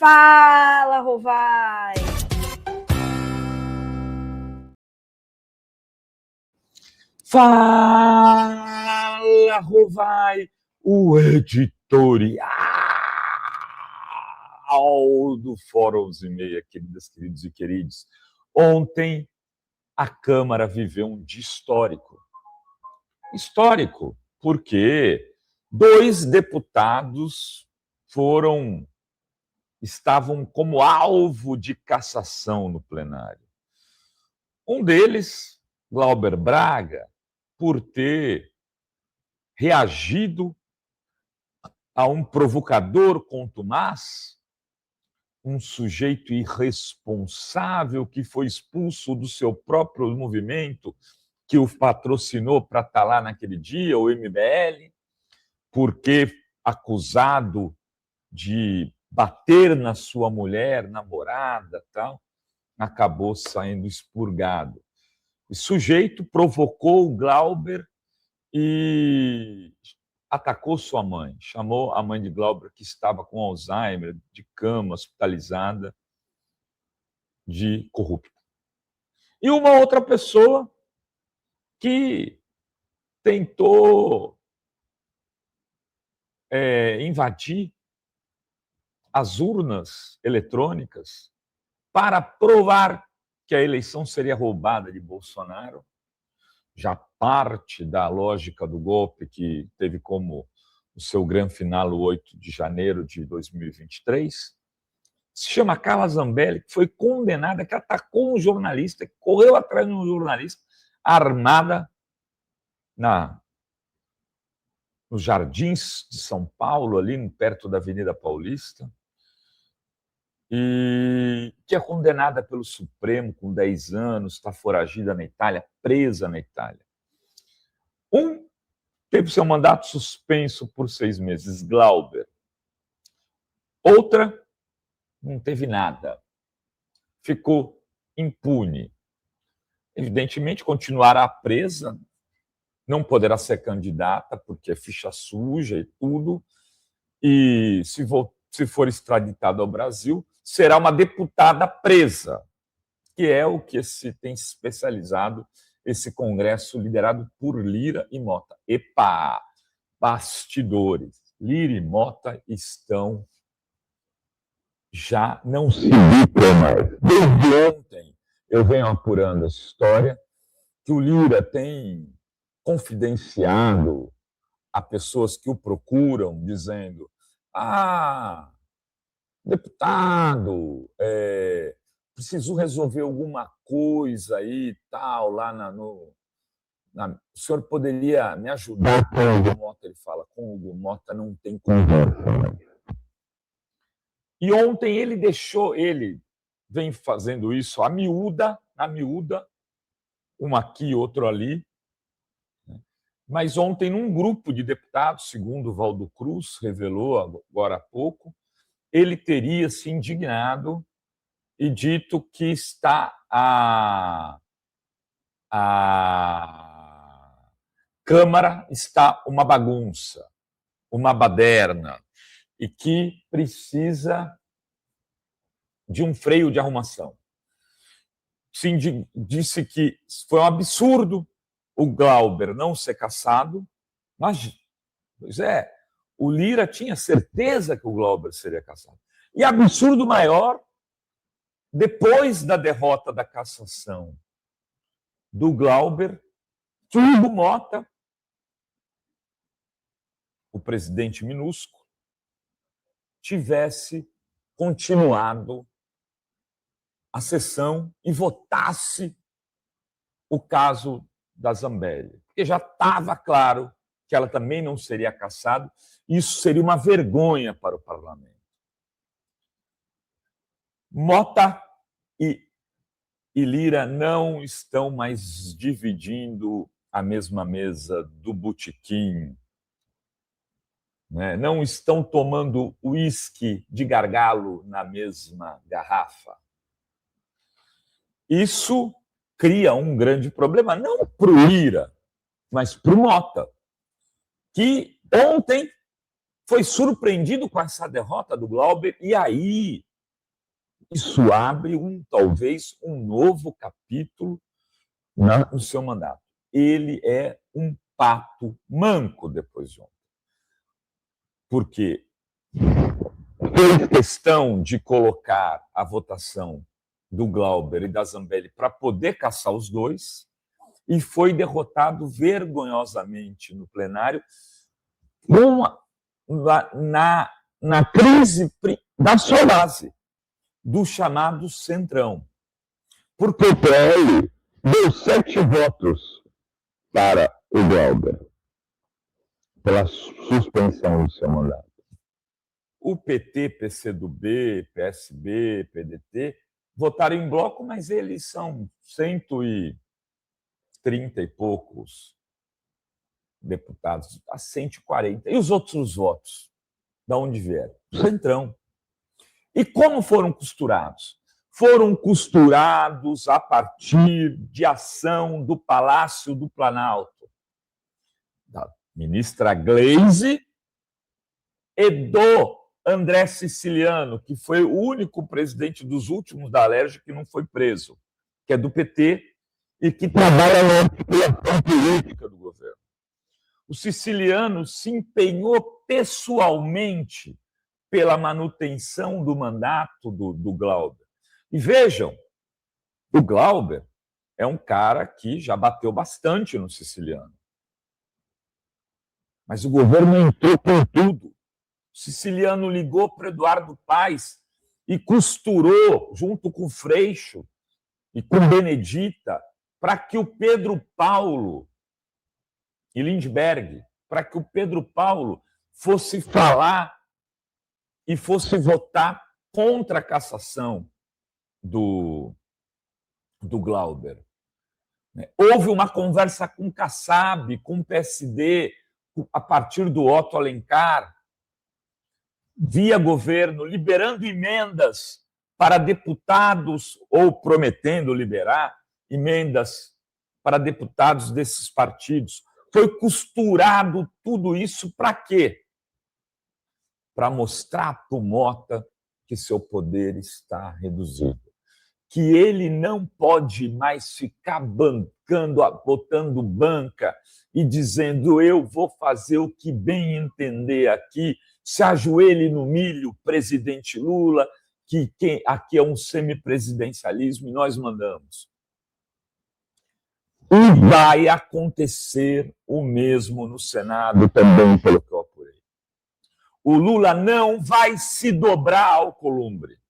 Fala, Rovai! Fala, Rovai! O editorial do Fórum 11:30, queridos e queridos. Ontem, a Câmara viveu um dia histórico. Histórico, porque 2 deputados estavam como alvo de cassação no plenário. Um deles, Glauber Braga, por ter reagido a um provocador contumaz, um sujeito irresponsável que foi expulso do seu próprio movimento, que o patrocinou para estar lá naquele dia, o MBL, porque acusado de bater na sua mulher, namorada, tal, acabou saindo expurgado. O sujeito provocou o Glauber e atacou sua mãe, chamou a mãe de Glauber, que estava com Alzheimer, de cama, hospitalizada, de corrupta. E uma outra pessoa que tentou invadir as urnas eletrônicas para provar que a eleição seria roubada de Bolsonaro, já parte da lógica do golpe que teve como o seu grande final o 8 de janeiro de 2023, se chama Carla Zambelli, que foi condenada, que atacou um jornalista, que correu atrás de um jornalista, armada nos Jardins de São Paulo, ali perto da Avenida Paulista, e que é condenada pelo Supremo com 10 anos, está foragida na Itália, presa na Itália. Um teve seu mandato suspenso por 6 meses, Glauber. Outra não teve nada, ficou impune. Evidentemente, continuará presa, não poderá ser candidata, porque é ficha suja e tudo, e se for extraditada ao Brasil, será uma deputada presa, que é o que se tem se especializado esse Congresso liderado por Lira e Mota. Epa! Bastidores. Lira e Mota estão já não se duplam mais. Desde ontem eu venho apurando essa história, que o Lira tem confidenciado a pessoas que o procuram, dizendo: deputado, preciso resolver alguma coisa aí, tal, lá o senhor poderia me ajudar com o Hugo Mota? Ele fala: com o Hugo Mota não tem conversa. E ontem ele vem fazendo isso na miúda, um aqui, outro ali, mas ontem num grupo de deputados, segundo o Valdo Cruz revelou agora há pouco, ele teria se indignado e dito que a Câmara está uma bagunça, uma baderna, e que precisa de um freio de arrumação. Disse que foi um absurdo o Glauber não ser cassado, mas, pois é, o Lira tinha certeza que o Glauber seria cassado. E absurdo maior, depois da derrota da cassação do Glauber, que o Hugo Mota, o presidente minúsculo, tivesse continuado a sessão e votasse o caso da Zambelli. Porque já estava claro que ela também não seria cassada, e isso seria uma vergonha para o parlamento. Mota e Lira não estão mais dividindo a mesma mesa do botequim, né? Não estão tomando uísque de gargalo na mesma garrafa. Isso cria um grande problema, não para o Lira, mas para o Mota, que ontem foi surpreendido com essa derrota do Glauber, e aí Isso abre talvez um novo capítulo no seu mandato. Ele é um pato manco depois de ontem. Porque fez questão de colocar a votação do Glauber e da Zambelli para poder caçar os dois e foi derrotado vergonhosamente no plenário na crise da sua base, do chamado Centrão. Porque o PL deu 7 votos para o Glauber, pela suspensão do seu mandato. O PT, PCdoB, PSB, PDT votaram em bloco, mas eles são 130 e poucos deputados, a 140. E os outros votos? De onde vieram? Do Centrão. E como foram costurados? Foram costurados a partir de ação do Palácio do Planalto, da ministra Gleisi e do André Siciliano, que foi o único presidente dos últimos da Alerj que não foi preso, que é do PT e que trabalha na articulação política do governo. O Siciliano se empenhou pessoalmente pela manutenção do mandato do Glauber. E vejam, o Glauber é um cara que já bateu bastante no Siciliano. Mas o governo entrou com tudo. O Siciliano ligou para Eduardo Paes e costurou, junto com o Freixo e com Benedita, para que o Pedro Paulo e Lindbergh, para que o Pedro Paulo fosse falar e fosse votar contra a cassação do Glauber. Houve uma conversa com o Kassab, com o PSD, a partir do Otto Alencar, via governo, liberando emendas para deputados, ou prometendo liberar emendas para deputados desses partidos. Foi costurado tudo isso para quê? Para mostrar para o Mota que seu poder está reduzido, que ele não pode mais ficar bancando, botando banca e dizendo eu vou fazer o que bem entender aqui, se ajoelhe no milho, presidente Lula, que aqui é um semipresidencialismo e nós mandamos. E vai acontecer o mesmo no Senado também, pelo que eu apurei. O Lula não vai se dobrar ao Alcolumbre.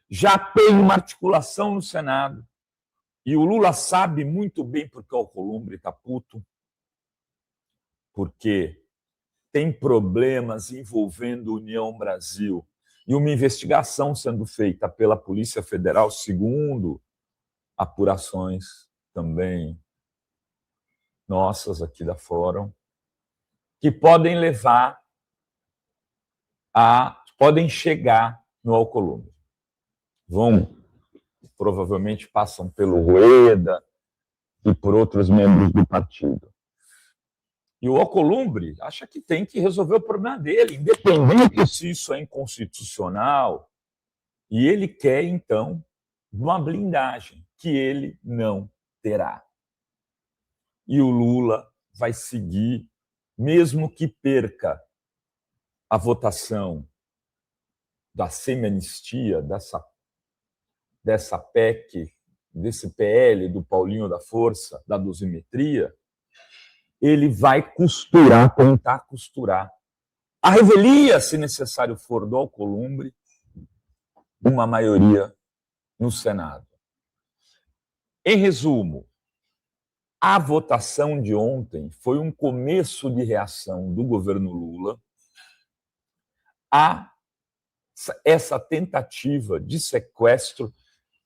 Já tem uma articulação no Senado. E o Lula sabe muito bem porque o Alcolumbre está puto. Porque tem problemas envolvendo União Brasil e uma investigação sendo feita pela Polícia Federal, segundo apurações também nossas aqui da Fórum, que podem podem chegar no Alcolumbre. Provavelmente passam pelo Rueda e por outros membros do partido. E o Alcolumbre acha que tem que resolver o problema dele, independente se isso é inconstitucional. E ele quer, então, uma blindagem que ele não terá. E o Lula vai seguir, mesmo que perca a votação da semi-anistia, dessa PEC, desse PL do Paulinho da Força, da dosimetria, ele vai tentar costurar. A revelia, se necessário for, do Alcolumbre, uma maioria no Senado. Em resumo, a votação de ontem foi um começo de reação do governo Lula a essa tentativa de sequestro.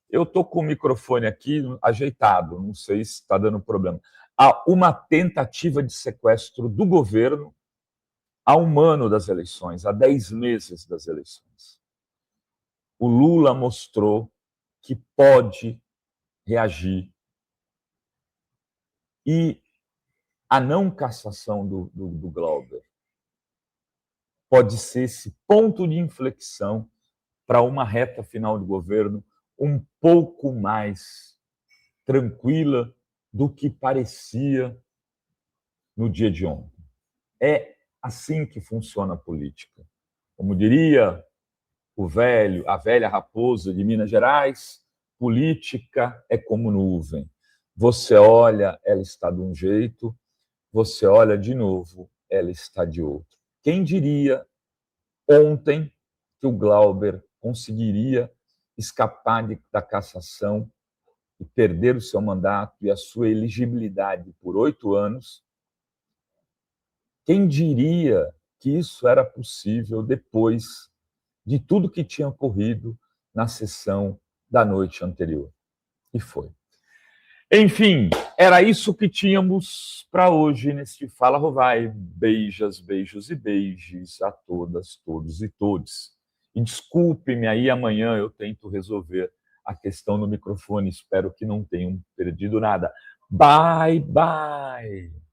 Eu estou com o microfone aqui ajeitado, não sei se está dando problema. Há uma tentativa de sequestro do governo há 1 ano das eleições, há 10 meses das eleições. O Lula mostrou que pode reagir e a não cassação do Glauber pode ser esse ponto de inflexão para uma reta final de governo um pouco mais tranquila do que parecia no dia de ontem. É assim que funciona a política. Como diria a velha raposa de Minas Gerais, política é como nuvem. Você olha, ela está de um jeito, você olha de novo, ela está de outro. Quem diria ontem que o Glauber conseguiria escapar da cassação e perder o seu mandato e a sua elegibilidade por 8 anos? Quem diria que isso era possível depois de tudo que tinha ocorrido na sessão da noite anterior? E foi. Enfim, era isso que tínhamos para hoje neste Fala Rovai. Beijas, beijos e beijos a todas, todos e todes. E desculpe-me aí, amanhã eu tento resolver a questão do microfone. Espero que não tenham perdido nada. Bye, bye!